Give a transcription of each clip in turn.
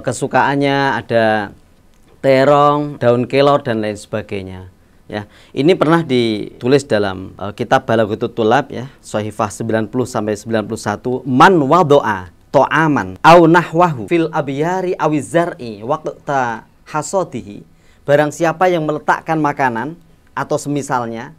kesukaannya, ada terong, daun kelor dan lain sebagainya. Ya, ini pernah ditulis dalam kitab Balaghatul Tulab ya, Shahifah 90 sampai 91, man wado'a to'aman au nahwahu fil abiyari awizar'i waqta hasodihi, barang siapa yang meletakkan makanan atau semisalnya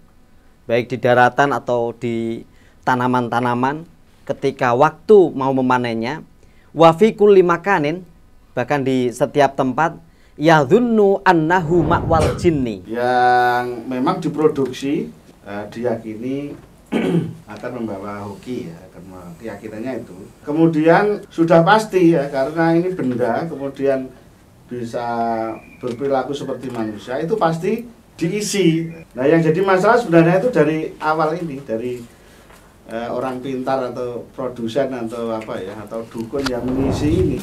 baik di daratan atau di tanaman-tanaman ketika waktu mau memanennya, wa fi kulli makanin, bahkan di setiap tempat, yadhunnu annahu ma'wal jinni, yang memang diproduksi diyakini akan membawa hoki ya, karena keyakinannya itu. Kemudian sudah pasti ya, karena ini benda kemudian bisa berperilaku seperti manusia, itu pasti diisi. Nah, yang jadi masalah sebenarnya itu dari awal ini, dari orang pintar atau produsen atau apa ya, atau dukun yang mengisi ini.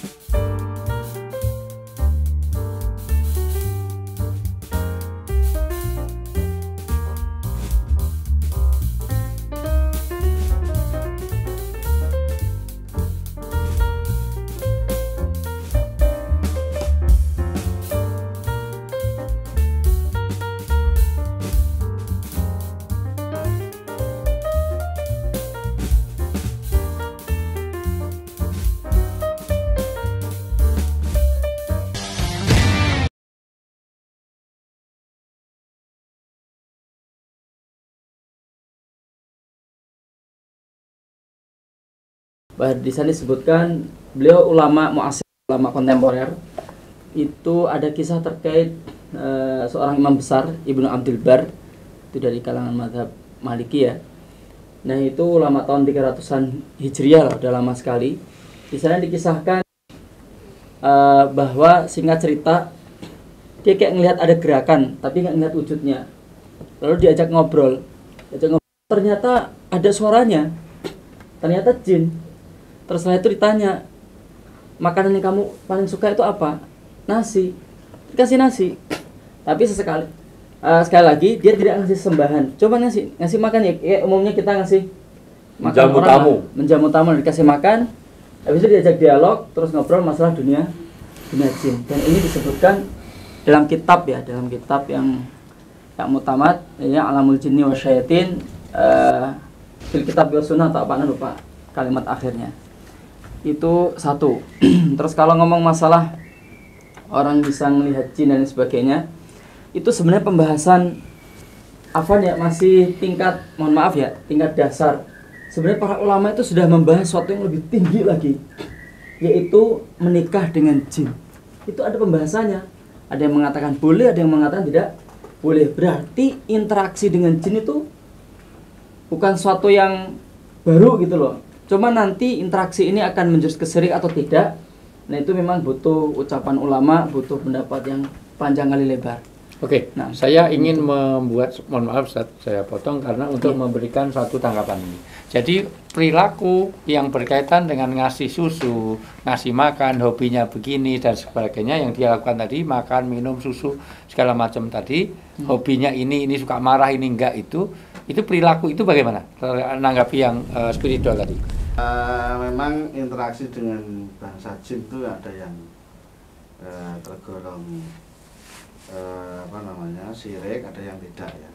Di sana disebutkan beliau ulama mu'asir, ulama kontemporer. Itu ada kisah terkait seorang imam besar, Ibnu Abdul Bar, itu dari kalangan mazhab Malikiyah. Nah, itu ulama tahun 300-an Hijriah, udah lama sekali. Di sana dikisahkan bahwa singkat cerita dia kayak ngelihat ada gerakan tapi nggak ngelihat wujudnya. Lalu diajak ngobrol, ternyata ada suaranya, ternyata jin. Terus setelah itu ditanya, makanan yang kamu paling suka itu apa? Nasi. Dikasih nasi. Tapi sekali lagi dia tidak ngasih sembahan. Coba ngasih makan ya, umumnya kita ngasih makan menjamu orang tamu. Menjamu tamu, dikasih makan. Habis itu diajak dialog, terus ngobrol masalah dunia jin. Dan ini disebutkan dalam kitab ya, dalam kitab yang mutamad, ya, Alamul Jinni wa Syayatin, fil kitab wa sunnah atau apa, lupa kalimat akhirnya. Itu satu. Terus kalau ngomong masalah orang bisa melihat jin dan sebagainya, itu sebenarnya pembahasan afan ya, masih tingkat, mohon maaf ya, tingkat dasar. Sebenarnya para ulama itu sudah membahas sesuatu yang lebih tinggi lagi, yaitu menikah dengan jin. Itu ada pembahasannya. Ada yang mengatakan boleh, ada yang mengatakan tidak boleh. Berarti interaksi dengan jin itu bukan sesuatu yang baru gitu loh. Cuma nanti interaksi ini akan menjurus ke syirik atau tidak. Nah, itu memang butuh ucapan ulama, butuh pendapat yang panjang kali lebar. Oke, nah, saya ingin membuat, mohon maaf Ustaz, saya potong karena untuk memberikan satu tanggapan ini. Jadi perilaku yang berkaitan dengan ngasih susu, ngasih makan, hobinya begini dan sebagainya yang dia lakukan tadi, makan, minum, susu, segala macam tadi, hobinya ini suka marah, ini enggak, itu perilaku itu bagaimana? Menanggapi yang spiritual tadi. Memang interaksi dengan bangsa jin itu ada yang tergolong syirik, ada yang tidak ya.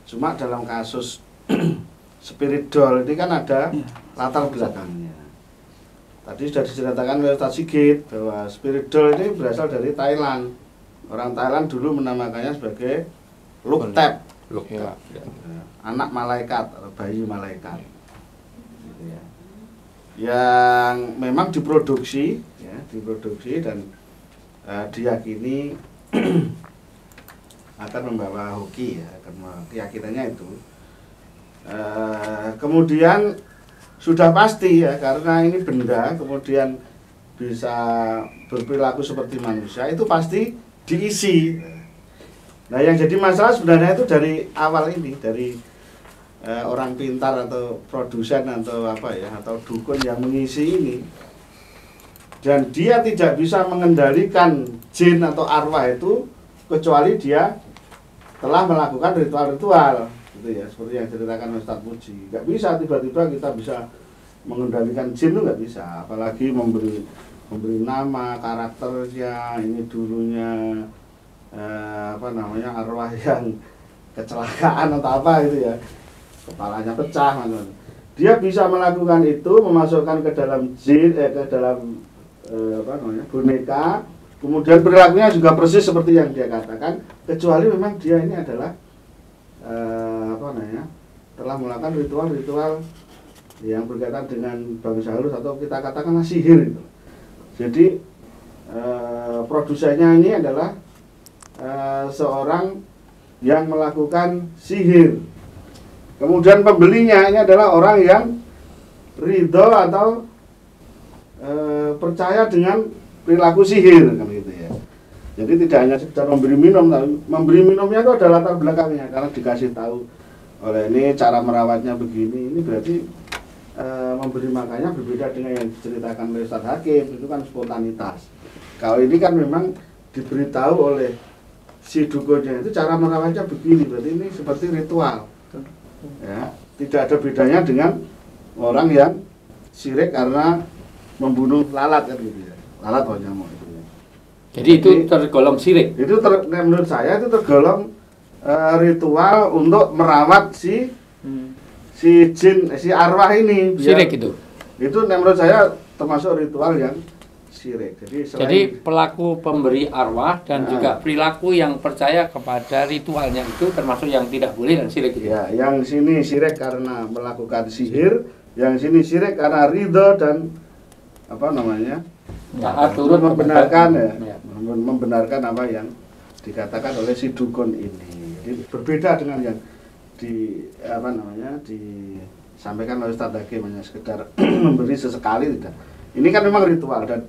Cuma dalam kasus spiritual ini kan ada latar belakangnya. Tadi sudah diceritakan oleh Ustaz Sigit bahwa spiritual ini berasal dari Thailand. Orang Thailand dulu menamakannya sebagai Luktep, anak malaikat atau bayi malaikat. Gitu ya. Yang memang diproduksi dan diyakini akan membawa hoki ya, karena keyakinannya itu. Kemudian sudah pasti ya, karena ini benda kemudian bisa berperilaku seperti manusia, itu pasti diisi. Nah, yang jadi masalah sebenarnya itu dari awal ini, dari orang pintar atau produsen atau apa ya, atau dukun yang mengisi ini. Dan dia tidak bisa mengendalikan jin atau arwah itu kecuali dia telah melakukan ritual-ritual, gitu ya, seperti yang diceritakan Ustadz Muji. Nggak bisa tiba-tiba kita bisa mengendalikan jin, itu nggak bisa, apalagi memberi memberi nama, karakternya, ini dulunya arwah yang kecelakaan atau apa itu ya, kepalanya pecah, dia bisa melakukan itu, memasukkan ke dalam ke dalam boneka, kemudian perilakunya juga persis seperti yang dia katakan, kecuali memang dia ini adalah telah melakukan ritual-ritual yang berkaitan dengan bangsa halus atau kita katakan sihir itu. Jadi produsennya ini adalah seorang yang melakukan sihir. Kemudian pembelinya ini adalah orang yang ridho atau percaya dengan perilaku sihir, kan gitu ya. Jadi tidak hanya sekedar memberi minum, tapi memberi minumnya itu ada latar belakangnya, karena dikasih tahu oleh ini cara merawatnya begini. Ini berarti memberi makannya berbeda dengan yang diceritakan oleh Ustadz Hakim, itu kan spontanitas. Kalau ini kan memang diberitahu oleh si dukunnya itu cara merawatnya begini, berarti ini seperti ritual. Ya, tidak ada bedanya dengan orang yang syirik karena membunuh lalat kan gitu ya. Lalat atau nyamuk itu ya. Jadi itu tergolong syirik. Itu menurut saya itu tergolong ritual untuk merawat si jin, si arwah ini. Syirik itu. Itu menurut saya termasuk ritual yang syirik. Jadi pelaku pemberi arwah dan juga perilaku yang percaya kepada ritualnya itu termasuk yang tidak boleh dan syirik itu. Ya, yang sini syirik karena melakukan sihir, yang sini syirik karena ridho dan turut membenarkan apa yang dikatakan oleh si dukun ini. Jadi berbeda dengan yang disampaikan oleh Ustadz Hakim, hanya sekedar memberi sesekali, tidak. Ini kan memang ritual dan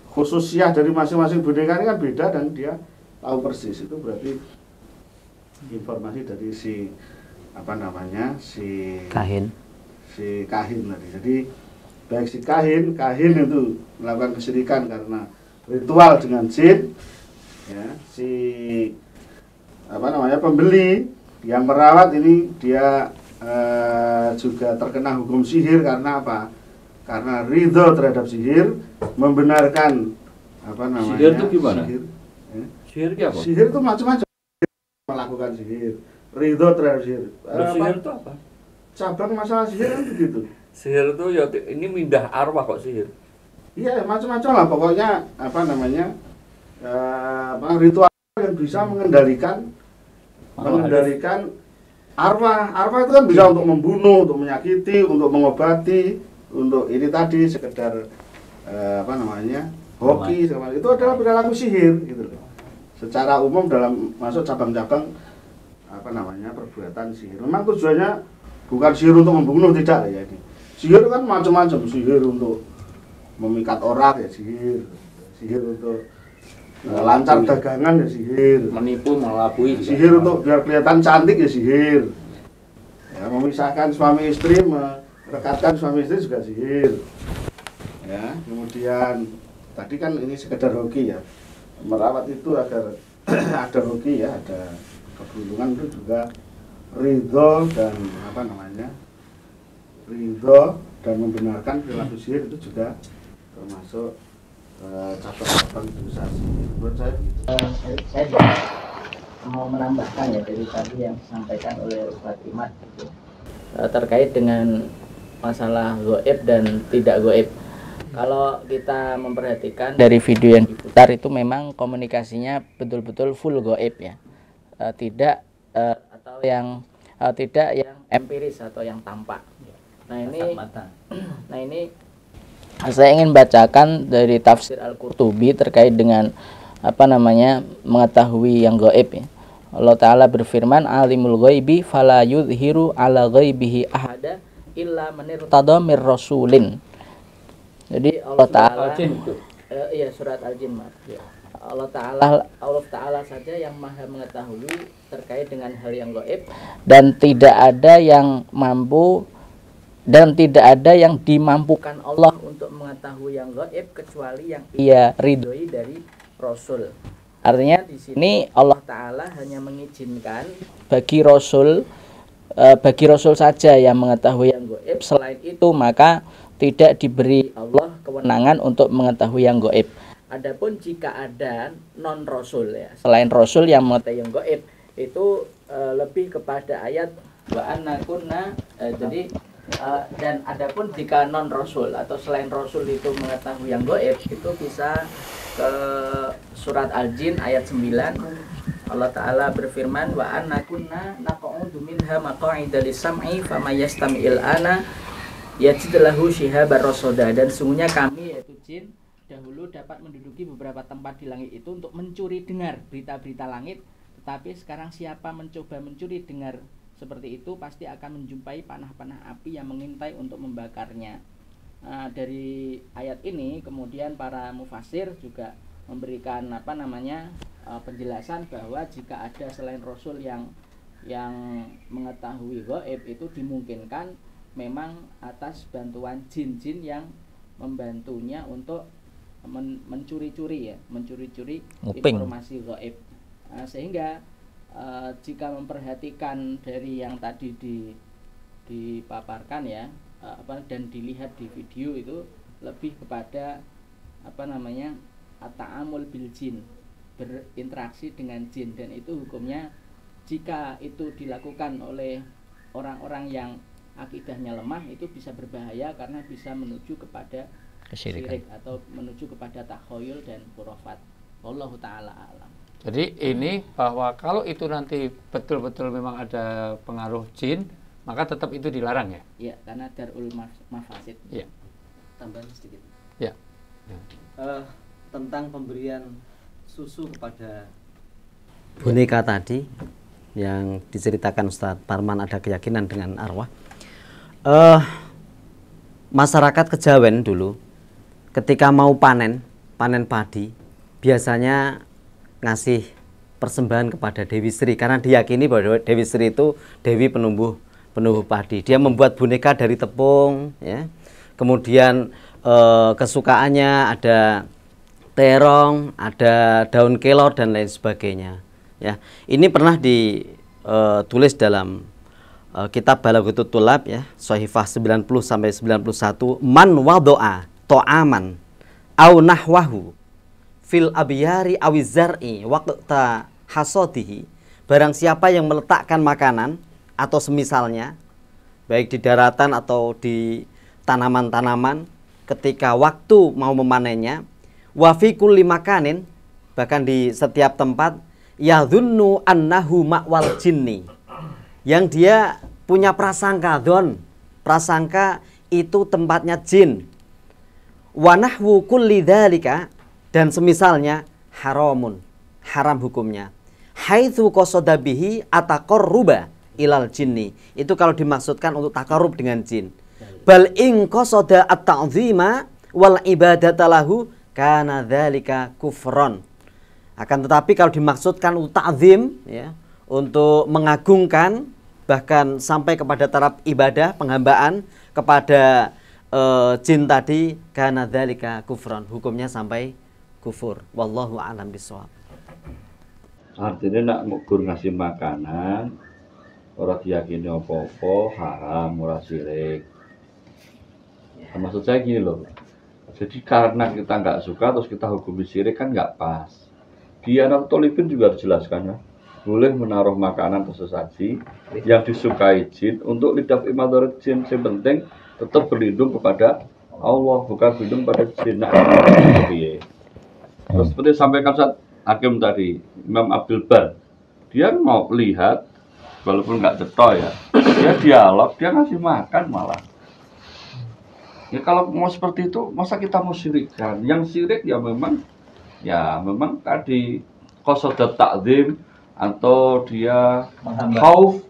khususnya dari masing-masing boneka ini kan beda dan dia tahu persis. Itu berarti informasi dari si kahin tadi. Jadi baik si kahin itu melakukan kesyirikan karena ritual dengan jin, ya, si pembeli yang merawat ini dia juga terkena hukum sihir karena apa? Karena ridho terhadap sihir, membenarkan sihir itu gimana? Sihir itu apa? Sihir itu macam-macam, melakukan sihir, ridho terhadap sihir. Sihir itu apa? Cabang masalah sihir kan begitu. Sihir itu ya ini mindah arwah kok sihir. Iya, macam-macam lah pokoknya ritual yang bisa mengendalikan arwah. Arwah itu kan bisa untuk membunuh, untuk menyakiti, untuk mengobati. Untuk ini tadi sekedar hoki, itu adalah perilaku sihir gitu loh. Secara umum dalam masuk cabang-cabang perbuatan sihir. Memang tujuannya bukan sihir untuk membunuh, tidak ya ini. Sihir kan macam-macam, sihir untuk memikat orang ya sihir untuk lancar dagangan ya sihir, menipu, melabui, sihir untuk biar kelihatan cantik ya sihir. Ya, memisahkan suami istri, rekatkan suami istri juga sihir. Ya, kemudian tadi kan ini sekedar hoki ya. Merawat itu agar ada hoki ya, ada keberuntungan, itu juga ridho dan ridho dan membenarkan perilaku sihir itu juga termasuk cabang-cabang dosa sihir. Menurut saya begitu. Saya juga mau menambahkan ya dari tadi yang disampaikan oleh Ustadz Imad gitu, terkait dengan masalah goib dan tidak goib. Kalau kita memperhatikan dari video yang diputar itu memang komunikasinya betul-betul full goib ya, tidak yang empiris atau yang tampak. Nah ini saya ingin bacakan dari tafsir Al-Qurtubi terkait dengan mengetahui yang goib ya. Allah Ta'ala berfirman, alimul ghaibi fala yudhiru ala ghaibihi ahada illa manirtada mir rasulin. Jadi Allah Ta'ala surat Al-Jin ya. Allah Ta'ala saja yang maha mengetahui terkait dengan hal yang gaib, dan tidak ada yang mampu dan tidak ada yang dimampukan Allah untuk mengetahui yang gaib kecuali yang ia ridhoi dari Rasul. Artinya di sini Allah Ta'ala hanya mengizinkan bagi Rasul saja yang mengetahui yang gaib. Selain itu maka tidak diberi Allah kewenangan untuk mengetahui yang gaib. Adapun jika ada non rasul ya, selain rasul yang mengetahui yang gaib, itu lebih kepada ayat wa anna kunna, dan adapun jika non rasul atau selain rasul itu mengetahui yang gaib, itu bisa ke surat Al-Jin ayat 9. Allah Ta'ala berfirman wa anna kunna naq'udu minha maq'ida lis-sam'i faman yastami'il ana yajid lahu shihaban rasada. Dan sungguhnya kami, yaitu jin, dahulu dapat menduduki beberapa tempat di langit itu untuk mencuri dengar berita-berita langit. Tetapi sekarang siapa mencoba mencuri dengar seperti itu, pasti akan menjumpai panah-panah api yang mengintai untuk membakarnya. Nah, dari ayat ini kemudian para mufasir juga memberikan penjelasan bahwa jika ada selain Rasul yang mengetahui gaib, itu dimungkinkan memang atas bantuan jin-jin yang membantunya untuk mencuri-curi informasi gaib. Sehingga jika memperhatikan dari yang tadi dipaparkan ya, dan dilihat di video, itu lebih kepada at-ta'amul bil jin, berinteraksi dengan jin. Dan itu hukumnya jika itu dilakukan oleh orang-orang yang akidahnya lemah, itu bisa berbahaya karena bisa menuju kepada syirik atau menuju kepada takhoyul dan khurafat. Wallahu ta'ala alam. Jadi ini bahwa kalau itu nanti betul-betul memang ada pengaruh jin, maka tetap itu dilarang ya? Iya, karena darul mafasid. Iya. Tambahan sedikit. Ya. Tentang pemberian susu kepada boneka tadi yang diceritakan Ustadz Parman, ada keyakinan dengan arwah. Masyarakat Kejawen dulu ketika mau panen padi, biasanya ngasih persembahan kepada Dewi Sri, karena diyakini bahwa Dewi Sri itu dewi penumbuh padi. Dia membuat boneka dari tepung ya. Kemudian kesukaannya ada terong, ada daun kelor dan lain sebagainya ya. Ini pernah ditulis dalam kitab Balaghatul Tulab ya, Shahifah 90 sampai 91, man wado'a to'aman au nahwahu fil abyari awizar'i waqta hasodihi, barang siapa yang meletakkan makanan atau semisalnya baik di daratan atau di tanaman-tanaman ketika waktu mau memanennya, wa fi kulli makanin, bahkan di setiap tempat, yadhunnu annahu ma'wal jinni, yang dia punya prasangka prasangka itu tempatnya jin, wa nahwu kulli dzalika, dan semisalnya haramun, haram hukumnya, haitsu qasada bihi ataqarruba ilal jinni, itu kalau dimaksudkan untuk takarrub dengan jin. Bal in qasada at-ta'zima wal ibadata lahu kana dzalika kufron. Akan tetapi kalau dimaksudkan untuk ta'zim ya, untuk mengagungkan, bahkan sampai kepada taraf ibadah, penghambaan kepada jin tadi, kana dzalika kufron, hukumnya sampai kufur. Wallahu a'lam bishawab. Artinya nak ngukur ngasih makanan orang diyakini apa-apa haram, ora syirik. Maksud saya gini loh, jadi karena kita nggak suka terus kita hukumi syirik kan nggak pas. Di Anak Tolibin juga dijelaskan ya, boleh menaruh makanan atau sesaji yang disukai jin untuk lidah imadarat jin. Yang penting tetap berlindung kepada Allah, bukan berlindung pada jin. Nah, terus seperti sampaikan Ustaz Hakim tadi, Imam Abdul Bar, dia mau lihat walaupun nggak cetok ya, dia dialog, dia ngasih makan malah. Ya kalau mau seperti itu, masa kita mau syirikkan? Yang syirik ya memang tadi qasadat ta'zim, atau dia khauf,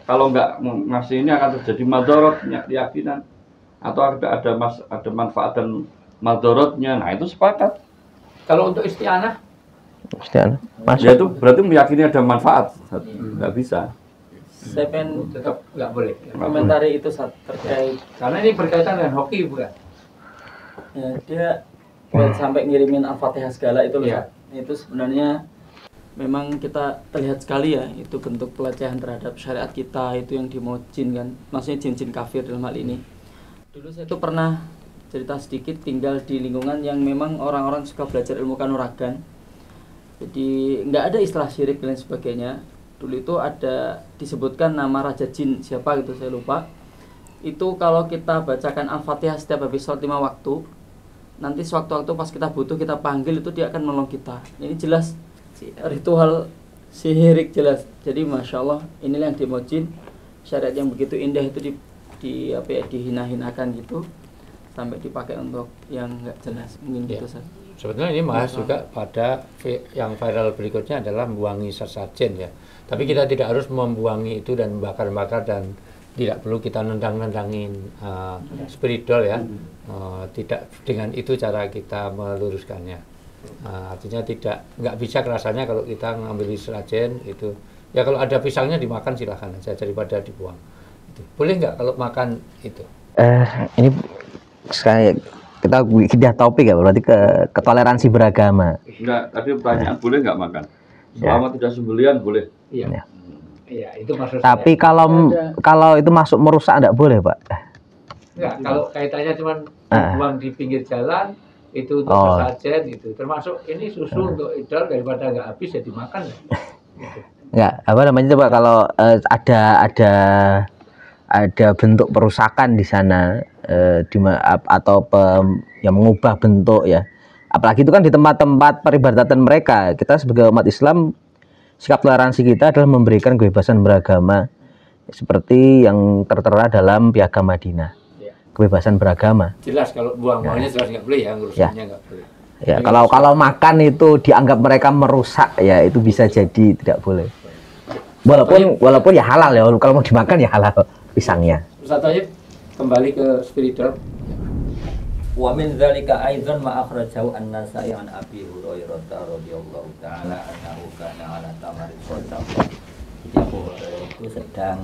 kalau nggak ngasih ini akan terjadi madarat, keyakinan, atau ada manfaat dan madaratnya. Nah itu sepakat. Kalau untuk isti'anah Ya itu berarti meyakini ada manfaat, nggak bisa. Saya pengen tetap nggak boleh. komentari itu terkait, Karena ini berkaitan dengan hoki bukan? ya, dia sampai ngirimin Al-Fatihah segala itu loh. Iya. Itu sebenarnya memang kita terlihat sekali ya, itu bentuk pelecehan terhadap syariat kita, itu yang dimau jin kan, maksudnya jin-jin kafir dalam hal ini. Dulu saya tuh pernah cerita sedikit, tinggal di lingkungan yang memang orang-orang suka belajar ilmu kanuragan. Jadi nggak ada istilah syirik dan lain sebagainya. Dulu itu ada disebutkan nama Raja Jin, siapa gitu saya lupa. Itu kalau kita bacakan Al-Fatihah setiap habis sholat 5 waktu, nanti sewaktu-waktu pas kita butuh kita panggil itu dia akan menolong kita. Ini jelas ritual syirik jelas. Jadi masya Allah, inilah yang dimau jin. Syariat yang begitu indah itu dihina-hinakan gitu sampai dipakai untuk yang nggak jelas. Mungkin gitu saja. Sebetulnya ini bahas juga pada yang viral berikutnya adalah membuangi sesajen ya. Tapi kita tidak harus membuangi itu dan membakar-bakar dan tidak perlu kita nendang-nendangin spiritual ya. Tidak dengan itu cara kita meluruskannya. Artinya nggak bisa rasanya kalau kita ngambil sesajen itu. Ya kalau ada pisangnya dimakan silahkan aja daripada dibuang. Boleh nggak kalau makan itu? Ini sekali kita topik ya, berarti ke toleransi beragama. Enggak, tadi pertanyaan boleh nggak makan? Selama tidak sembelian boleh. Iya. Iya, itu maksud Tapi saya. kalau itu masuk merusak enggak boleh, Pak. Enggak, kalau kaitannya cuma buang di pinggir jalan itu untuk sesajen itu. Termasuk ini susu untuk idol daripada nggak habis ya dimakan ya. Enggak, apa namanya coba kalau ada bentuk perusakan di sana yang mengubah bentuk ya. Apalagi itu kan di tempat-tempat peribadatan mereka. Kita sebagai umat Islam, sikap toleransi kita adalah memberikan kebebasan beragama seperti yang tertera dalam Piagam Madinah. Kebebasan beragama. Jelas kalau buang-buangnya jelas nggak boleh ya, ngurusannya nggak boleh. Ya, kalau makan itu dianggap mereka merusak ya itu bisa jadi tidak boleh. Walaupun ya halal ya, kalau mau dimakan ya halal pisangnya. Ustaz Thayyib, kembali ke spiritual. Wa min dzalika aidzan ma akhrajahu an-Nasa'i an Abi Hurairah radhiyallahu taala anhu kana ala tamarin sadaqah. Jadi Abu Hurairah itu sedang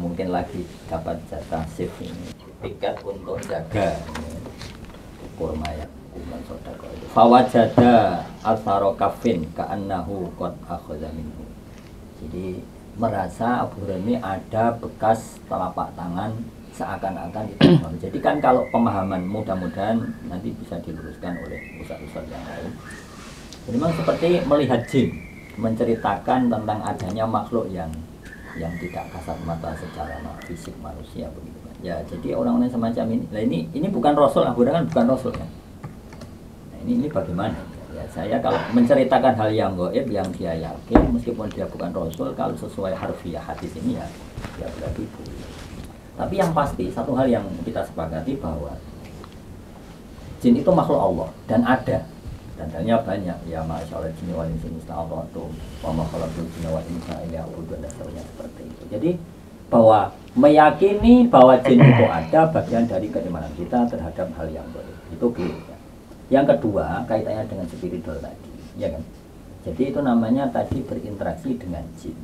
mungkin lagi dapat jatah shift ini, tiket untuk jaga kurma yang kuman sedekah itu. Fawajada athara kafin ka'annahu qad akhadha minhu. Jadi merasa Abu Hurairah ini ada bekas telapak tangan seakan-akan itu. Jadi kan kalau pemahaman mudah-mudahan nanti bisa diluruskan oleh ustaz-ustaz yang lain. Jadi memang seperti melihat jin, menceritakan tentang adanya makhluk yang tidak kasat mata secara fisik manusia begitu kan. Ya, jadi orang-orang semacam ini. Nah ini bukan rasul, Abu Hurairah kan bukan rasul kan. Nah, ini bagaimana? Ya, saya kalau menceritakan hal yang gaib yang dia yakin meskipun dia bukan rasul, kalau sesuai harfiah hadis ini ya berarti boleh. Tapi yang pasti satu hal yang kita sepakati bahwa jin itu makhluk Allah dan ada. Dan dalilnya banyak, ya masyaallah jin wal insi musta'atu wa ma khalaqul jinna wal insa illa liya'budun, dan seterusnya seperti itu. Jadi bahwa meyakini bahwa jin itu ada bagian dari keimanan kita terhadap hal yang gaib. Itu clear. Ya. Yang kedua kaitannya dengan spiritual tadi, ya kan? Jadi itu namanya tadi berinteraksi dengan jin.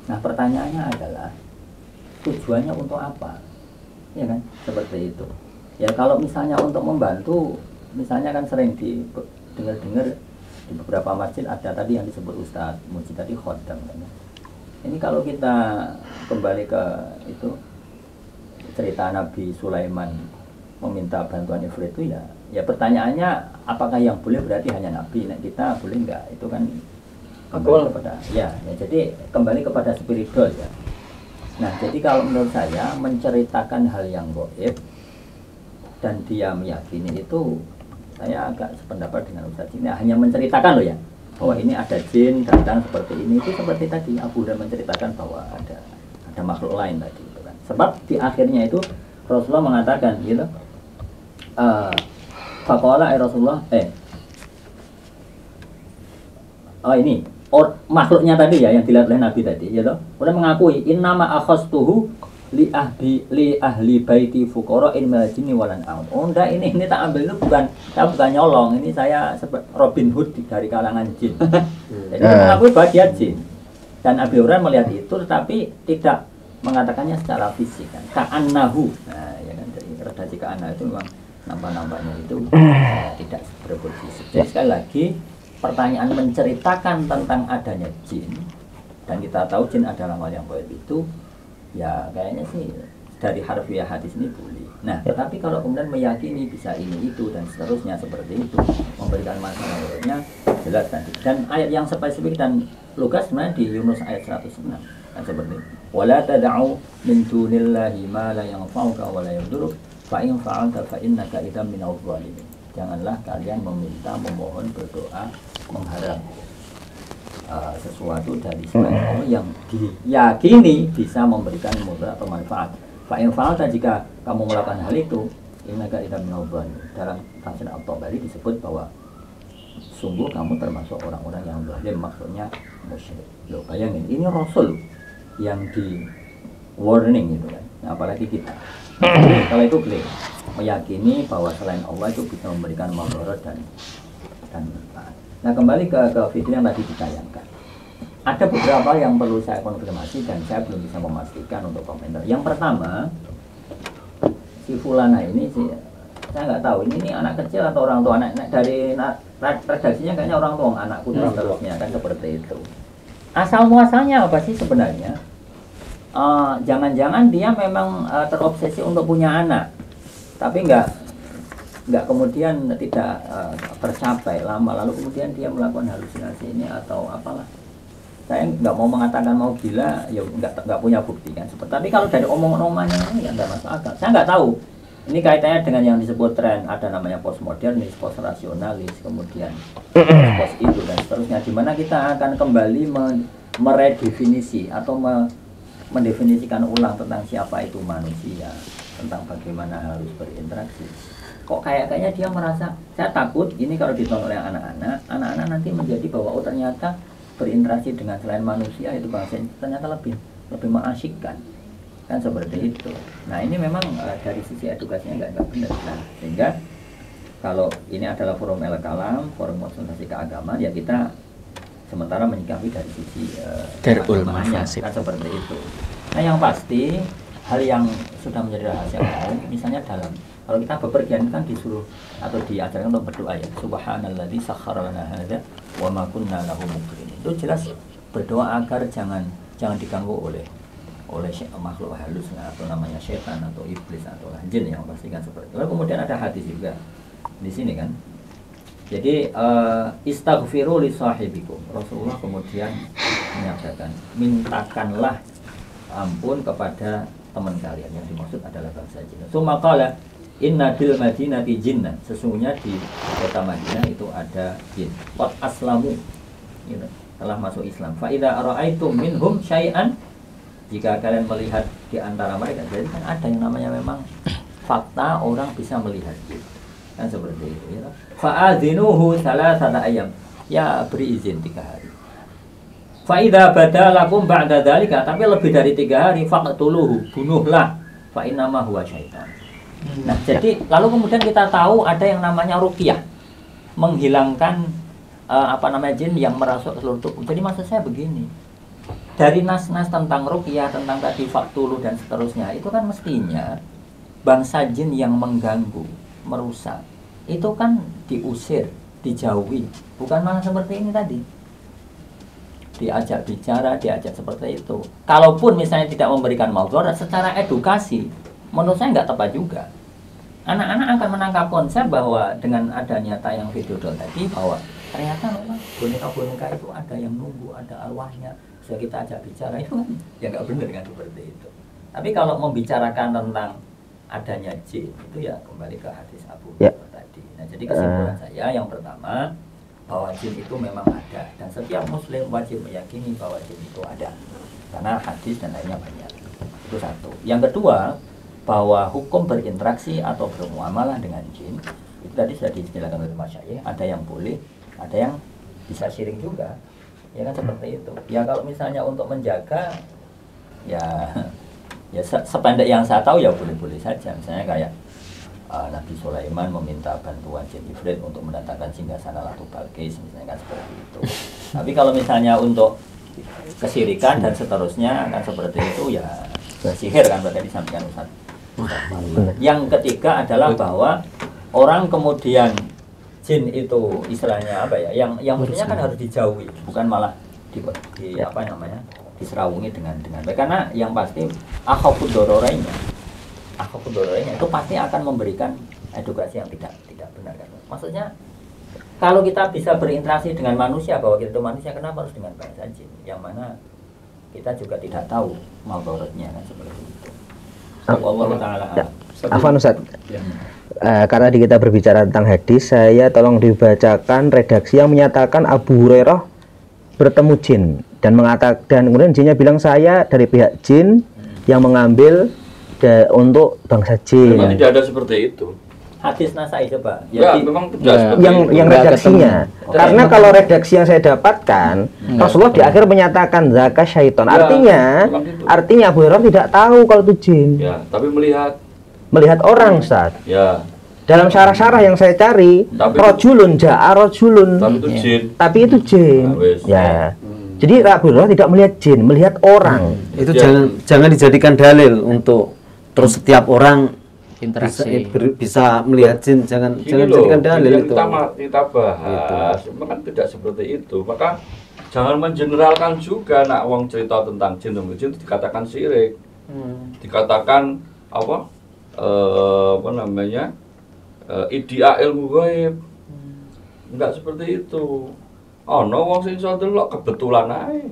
Nah, pertanyaannya adalah tujuannya untuk apa? Ya kan? Seperti itu. Ya kalau misalnya untuk membantu, misalnya kan sering dengar di beberapa masjid ada tadi yang disebut Ustadz Muji tadi khodam kan. Ini kalau kita kembali ke itu cerita Nabi Sulaiman meminta bantuan Ifrit itu ya pertanyaannya apakah yang boleh berarti hanya Nabi, nah kita boleh enggak? Itu kan kembali kepada jadi kembali kepada spiritual ya. Nah jadi kalau menurut saya menceritakan hal yang gaib dan dia meyakini itu, saya agak sependapat dengan Ustaz ini, hanya menceritakan loh ya bahwa ini ada jin datang seperti ini, itu seperti tadi Abu Hurairah menceritakan bahwa ada makhluk lain tadi itu kan. Sebab di akhirnya itu Rasulullah mengatakan gitu, faqala Rasulullah makhluknya tadi ya yang dilihat oleh Nabi tadi ya toh, udah mengakui innama akhastuhu li ahli baiti fuqara in mal jinni walan aun. Oh enggak, ini tak ambil itu saya bukan nyolong, ini saya Robin Hood dari kalangan jin. Jadi mengakui bahwa dia jin. Dan Abi Hurairah melihat itu tetapi tidak mengatakannya secara fisik kan. Ka'annahu. Nah, ya kan dari redaksi ka'annahu itu memang nampak-nampaknya itu tidak berbau fisik. Jadi sekali lagi pertanyaan menceritakan tentang adanya jin, dan kita tahu jin adalah hal yang gaib itu, ya kayaknya sih dari harfiah hadis ini boleh. Nah, tetapi kalau kemudian meyakini bisa ini itu dan seterusnya seperti itu, memberikan masalahnya jelas tadi. Dan ayat yang spesifik dan lugas sebenarnya di Yunus ayat 106 kan seperti itu. Wala tad'u min dunillahi ma la yanfa'uka wa la yadurruk fa in fa'alta fa innaka idzan minadh dhalimin. Janganlah kalian meminta, memohon, berdoa, mengharap sesuatu dari selain Allah yang diyakini bisa memberikan mudarat atau manfaat. Fa'in fa'alta, jika kamu melakukan hal itu, innaka idzan minadh dhalimin. Dalam tafsir At-Tabari disebut bahwa sungguh kamu termasuk orang-orang yang zalim, maksudnya musyrik. Loh, bayangin, ini Rasul yang di warning gitu kan. Nah, apalagi kita. Kalau itu clear, meyakini bahwa selain Allah itu bisa memberikan mudarat dan manfaat. Nah, kembali ke video yang tadi ditayangkan. Ada beberapa yang perlu saya konfirmasi dan saya belum bisa memastikan untuk komentar. Yang pertama, si Fulana ini saya nggak tahu ini anak kecil atau orang tua. Anak dari redaksinya kayaknya orang tua, anakku dan seterusnya kan seperti itu. Asal muasalnya apa sih sebenarnya? Jangan-jangan dia memang terobsesi untuk punya anak, tapi nggak kemudian tidak tercapai lama, lalu kemudian dia melakukan halusinasi ini atau apalah. Saya nggak mau mengatakan mau gila, ya nggak punya bukti kan. Tapi kalau dari omongan-omongannya ini ya nggak masuk akal. Saya nggak tahu. Ini kaitannya dengan yang disebut tren, ada namanya postmodernis, post rasionalis, kemudian post itu dan seterusnya. Di mana kita akan kembali meredefinisi atau mendefinisikan ulang tentang siapa itu manusia, tentang bagaimana harus berinteraksi. Kok kayaknya dia merasa, saya takut ini kalau ditonton oleh anak-anak nanti menjadi bahwa oh ternyata berinteraksi dengan selain manusia itu bangsa ternyata lebih mengasyikkan kan seperti itu. Nah ini memang dari sisi edukasinya nggak benar. Nah, sehingga kalau ini adalah forum El-Kalam, forum konsultasi keagamaan, ya kita sementara menyikapi dari sisi keagamaannya kan seperti itu. Nah yang pasti hal yang sudah menjadi rahasia umum, misalnya kalau kita bepergian kan disuruh atau diajarkan untuk berdoa ya, subhanalladzi sakhkhara lana hadza wa ma kunna lahu muqrinin. Itu jelas berdoa agar jangan diganggu oleh makhluk halus atau namanya setan atau iblis atau jin yang pastikan seperti itu. Lalu kemudian ada hadis juga di sini kan. Jadi istaghfiru li sahibikum. Rasulullah kemudian menyatakan mintakanlah ampun kepada teman kalian, yang dimaksud adalah bangsa jin. Summa qala inna bil madinati jinnan. Sesungguhnya di kota Madinah itu ada jin. Qad aslamu. Gitu, telah masuk Islam. Fa idza ra'aitum minhum syai'an, jika kalian melihat di antara mereka, jadi kan ada yang namanya memang fakta orang bisa melihat jin. Kan seperti itu ya. Fa adzinuhu salasata ayyam. Ya beri izin 3 hari. Fa idza badalakum ba'da dzalika, tapi lebih dari 3 hari faqtuluhu, bunuhlah. Fa innama huwa syaitan. Nah, jadi lalu kemudian kita tahu ada yang namanya ruqyah, menghilangkan jin yang merasuk ke seluruh tubuh. Jadi maksud saya begini, dari nas-nas tentang ruqyah, tentang tadi faktulu dan seterusnya, itu kan mestinya bangsa jin yang mengganggu, merusak, itu kan diusir, dijauhi, bukan malah seperti ini tadi. Diajak bicara, diajak seperti itu. Kalaupun misalnya tidak memberikan madarat secara edukasi, menurut saya nggak tepat juga. Anak-anak akan menangkap konsep bahwa dengan adanya tayang video tadi, bahwa ternyata memang boneka-boneka itu ada yang nunggu, ada arwahnya. Bisa kita ajak bicara, itu kan ya nggak benar kan seperti itu. Tapi kalau membicarakan tentang adanya jin, itu ya kembali ke hadis Abu Hurairah tadi. Nah, jadi kesimpulan saya yang pertama, bahwa jin itu memang ada, dan setiap muslim wajib meyakini bahwa jin itu ada, karena hadis dan lainnya banyak. Itu satu. Yang kedua, bahwa hukum berinteraksi atau bermuamalah dengan jin itu tadi sudah dijelaskan oleh masyayikh, ada yang boleh, ada yang bisa syirik juga, ya kan seperti itu. Ya kalau misalnya untuk menjaga, ya sependek yang saya tahu ya boleh-boleh saja. Misalnya kayak Nabi Sulaiman meminta bantuan jin Ifrit untuk mendatangkan singgasana Latu Balqis, misalnya kan seperti itu. Tapi kalau misalnya untuk kesirikan dan seterusnya kan seperti itu, ya sihir kan berarti disampaikan Ustaz. Yang ketiga adalah bahwa orang kemudian jin itu istilahnya apa ya, yang mestinya kan harus dijauhi, bukan malah diserawungi dengan baik. Karena yang pasti akhafud dororainya, akhafud dhararain itu pasti akan memberikan edukasi yang tidak benar kan. Maksudnya kalau kita bisa berinteraksi dengan manusia, bahwa kita itu manusia, kenapa harus dengan bahasa jin? Yang mana kita juga tidak tahu mabaratnya kan seperti itu. Allah Ta'ala. Afwan Ustaz. Karena kita berbicara tentang hadis, saya tolong dibacakan redaksi yang menyatakan Abu Hurairah bertemu jin dan mengatakan, kemudian jinnya bilang saya dari pihak jin yang mengambil untuk bangsa jin. Memang tidak ada seperti itu. Hadis Nasai coba. Ya, memang tidak seperti itu. Yang redaksinya. Karena kalau redaksi yang saya dapatkan, Rasulullah di akhir menyatakan zakat syaiton. Ya, Artinya Abu Hurairah tidak tahu kalau itu jin. Ya, tapi melihat orang, Ustaz. Ya. Dalam syarah-syarah yang saya cari, rojulun ja'a rojulun. Tapi itu jin. Tapi itu jin. Ya. Jadi Abu Hurairah tidak melihat jin, melihat orang. Itu jangan dijadikan dalil untuk terus setiap orang interaksi bisa melihat jin, jangan jadikan dalil itu. Kita bahas, memang tidak seperti itu. Maka jangan mengeneralkan juga nak wong cerita tentang jin itu dikatakan syirik. Dikatakan iddia ilmu gaib. Enggak seperti itu. No wong sing iso delok kebetulan ae.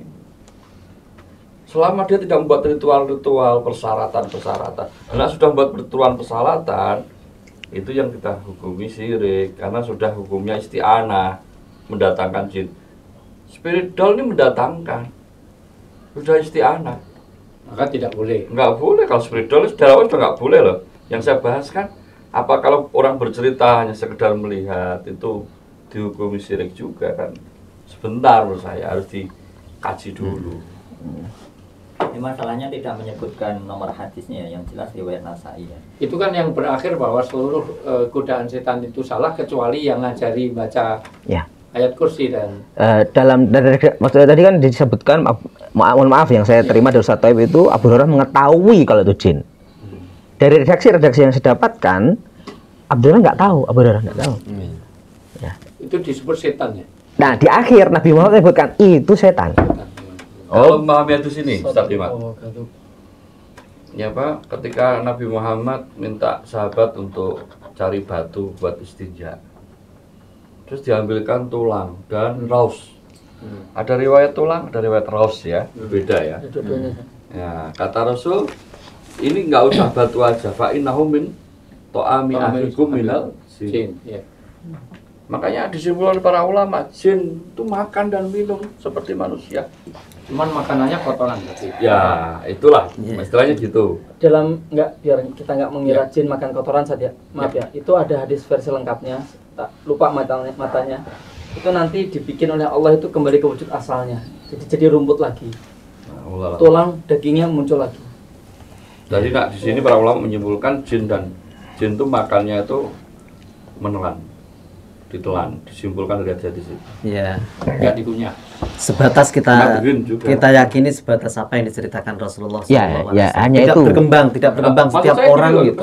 Selama dia tidak membuat ritual-ritual persyaratan. Karena sudah membuat persyaratan, itu yang kita hukumi syirik. Karena sudah hukumnya isti'anah, mendatangkan jin. Spirit doll ini mendatangkan, sudah isti'anah. Maka tidak boleh. Nggak boleh, kalau spirit doll sudah nggak boleh loh. Yang saya bahas kan, apa kalau orang bercerita hanya sekedar melihat, itu dihukumi syirik juga kan. Sebentar menurut saya, harus dikaji dulu. Ini masalahnya tidak menyebutkan nomor hadisnya, yang jelas riwayat Nasai ya. Itu kan yang berakhir bahwa seluruh godaan setan itu salah kecuali yang ngajari baca ayat kursi dan maksudnya tadi kan disebutkan, mohon maaf yang saya terima dari Ustaz Thaib itu Abu Hurairah mengetahui kalau itu jin. Dari redaksi yang saya dapatkan, Abu Hurairah nggak tahu, Ya. Itu disebut setan ya. Nah di akhir Nabi Muhammad menyebutkan itu setan. Kalau memahami itu sini, Ustaz Iman. Ya Pak, ketika Nabi Muhammad minta sahabat untuk cari batu buat istinja, terus diambilkan tulang dan raus. Ada riwayat tulang, ada riwayat raus ya, berbeda ya. Ya, kata Rasul, ini nggak usah batu aja, fa'innahu min to'ami ahlikum minal jin. Makanya disimpulkan oleh para ulama, jin itu makan dan minum seperti manusia. Cuman makanannya kotoran berarti. Ya, itulah istilahnya gitu. Dalam biar kita nggak mengira jin makan kotoran saja. Maaf ya, itu ada hadis versi lengkapnya. Tak lupa matanya. Itu nanti dibikin oleh Allah itu kembali ke wujud asalnya. Jadi rumput lagi. Tulang dagingnya muncul lagi. Jadi di sini para ulama menyimpulkan jin itu makannya itu menelan. Ditelan, disimpulkan dari hadis itu. Iya. Enggak dikunyah. Sebatas kita yakini sebatas apa yang diceritakan Rasulullah SAW. Ya, hanya tidak itu. tidak berkembang setiap orang gitu.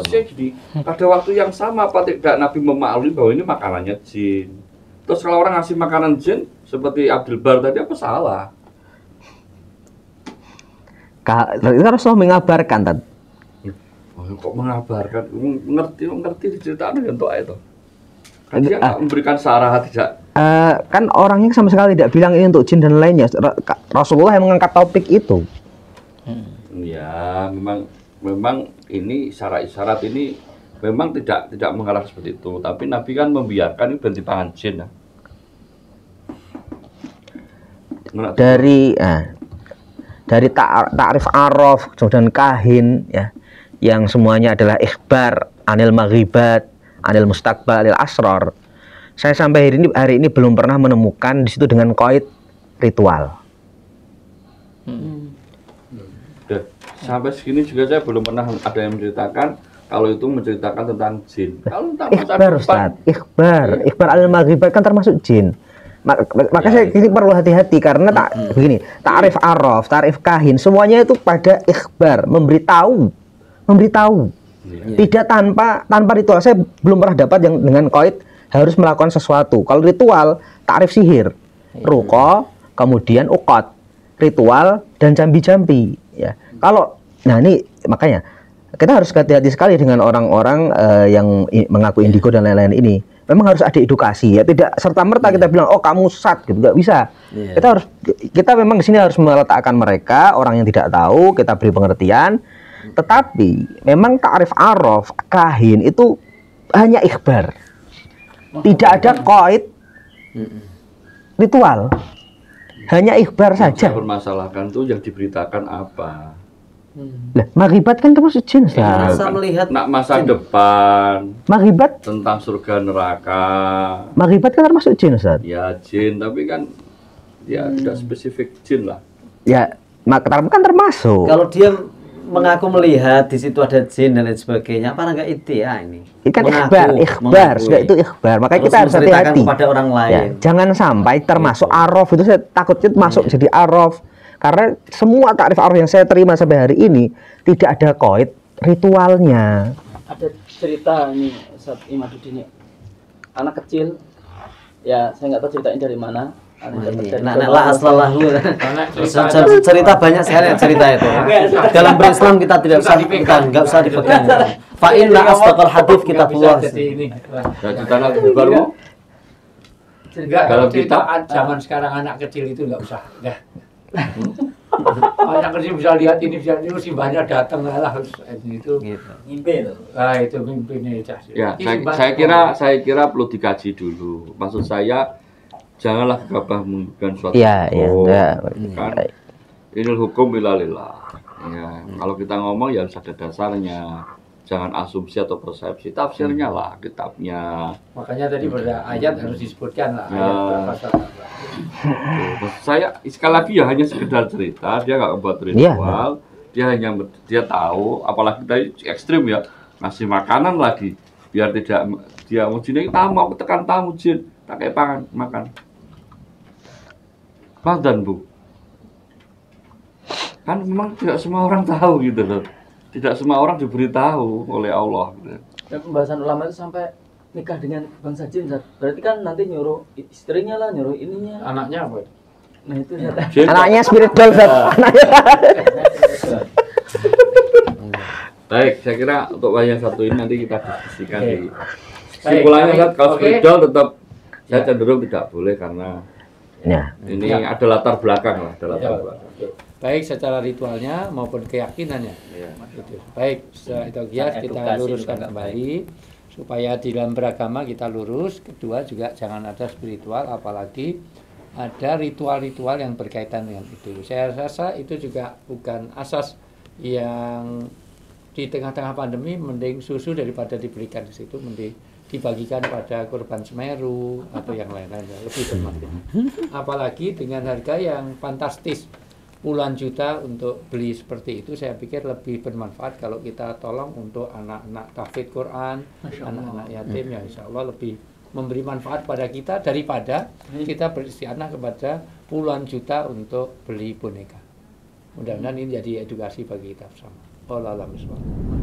Pada waktu yang sama apa tidak Nabi memaklumi bahwa ini makanannya jin. Terus kalau orang ngasih makanan jin seperti Abdul Bar tadi apa salah? Itu kan Rasulullah mengabarkan tadi. Kok mengabarkan? Ngerti diceritakan untuk itu. Dia nggak memberikan sarah tidak. Kan orangnya sama sekali tidak bilang ini untuk jin dan lainnya. Rasulullah yang mengangkat topik itu. Ya, memang ini isyarat ini memang tidak mengarah seperti itu. Tapi Nabi kan membiarkan ini berhenti pangan jin. Dari ta'rif araf kemudian kahin ya, yang semuanya adalah ikhbar anil maghibat, anil mustaqbal, anil asror. Saya sampai hari ini belum pernah menemukan di situ dengan qaid ritual. Sampai segini juga saya belum pernah ada yang menceritakan kalau itu menceritakan tentang jin. Kalau tentang ikhbar Ustaz, ikhbar anil maghibat kan termasuk jin. Maka saya ini perlu hati-hati karena begini, ta'rif araf, ta'rif kahin, semuanya itu pada ikhbar, memberitahu. Tidak tanpa ritual. Saya belum pernah dapat yang dengan qaid harus melakukan sesuatu. Kalau ritual, ta'rif sihir, ruqa, kemudian uqad, ritual dan jambi-jambi ya. Kalau ini makanya kita harus hati-hati sekali dengan orang-orang yang mengaku indigo dan lain-lain ini. Memang harus ada edukasi ya, tidak serta-merta kita bilang oh kamu sesat gitu, nggak bisa. Kita memang di sini harus meletakkan mereka orang yang tidak tahu, kita beri pengertian. Tetapi memang ta'rif araf kahin itu hanya ikhbar, tidak ada qaid ritual, hanya ikhbar saja. Saya permasalahkan tuh yang diberitakan apa? Lah, maghibat kan termasuk jin, Ustaz. Masa melihat masa depan, Maghibat, tentang surga neraka. maghibat kan termasuk jin, Ustaz. Ya jin, tapi kan ya tidak spesifik jin lah. Ya, maktar kan termasuk. kalau dia mengaku melihat di situ ada jin dan lain sebagainya, apa enggak itu ya ini? Ini kan Mengaku, ikhbar, sudah itu ikhbar. Makanya kita harus menceritakan hati-hati. kepada orang lain. Ya, jangan sampai termasuk araf itu saya takutnya masuk jadi araf. Karena semua takrif araf yang saya terima sampai hari ini tidak ada qaid ritualnya. Ada cerita ini Ustaz Imaduddin, anak kecil, ya saya nggak tahu ceritanya dari mana. Nah, aslalahu. Cerita banyak sekali cerita itu. Dalam berislam kita tidak usah nggak usah dipegang. Fa inna asdaqal hadits kitabullah. Cerita lagi baru. Enggak, Kalau kalau kita zaman sekarang anak kecil itu enggak usah. Enggak. Anak kecil bisa lihat ini, bisa lihat simbahnya datang lah harus itu. Ngimpi loh. Ah itu mimpinnya Ya, saya kira perlu dikaji dulu. Maksud saya janganlah gegabah menunjukkan suatu Iya, hukum. iya. Kan inil hukum ilalillah. Ya, kalau kita ngomong ya harus ada dasarnya. Jangan asumsi atau persepsi, tafsirnya lah kitabnya. Makanya tadi pada ayat harus disebutkan lah. Ya. Ayat Saya sekali lagi ya hanya sekedar cerita, dia nggak buat ritual, dia tahu, apalagi tadi ekstrim ya, ngasih makanan lagi, biar tidak dia mau jin tamu, aku tekan tamu jin, tak kayak makan. Dan Bu, kan memang tidak semua orang tahu gitu loh, tidak semua orang diberitahu oleh Allah. Gitu. Dan pembahasan ulama itu sampai nikah dengan bangsa jin, Zat. Berarti kan nanti nyuruh istrinya lah, nyuruh ininya. Anaknya apa? Nah itu Zat. Jin, Anaknya spiritual, Ustaz. baik, saya kira untuk yang satu ini nanti kita diskusikan Oke. di kesimpulannya Baik, kan kalau oke. spiritual tetap saya cenderung tidak boleh karena Ya. ini ada latar belakang lah, ada latar Ya, belakang. oke. Baik secara ritualnya maupun keyakinannya. Iya. Gitu. Baik, setelah itu kita Edukasi luruskan juga kembali supaya di dalam beragama kita lurus. Kedua juga jangan ada spiritual, apalagi ada ritual-ritual yang berkaitan dengan itu. Saya rasa itu juga bukan asas yang di tengah-tengah pandemi mending susu daripada diberikan di situ, mending dibagikan pada korban Semeru atau yang lain-lain, lebih bermanfaat. Apalagi dengan harga yang fantastis puluhan juta untuk beli seperti itu, saya pikir lebih bermanfaat kalau kita tolong untuk anak-anak tahfidz Quran, anak-anak yatim, ya insya Allah lebih memberi manfaat pada kita daripada kita beristighfar kepada puluhan juta untuk beli boneka. Mudah-mudahan ini jadi edukasi bagi kita bersama. Wallahu a'lam bishawab.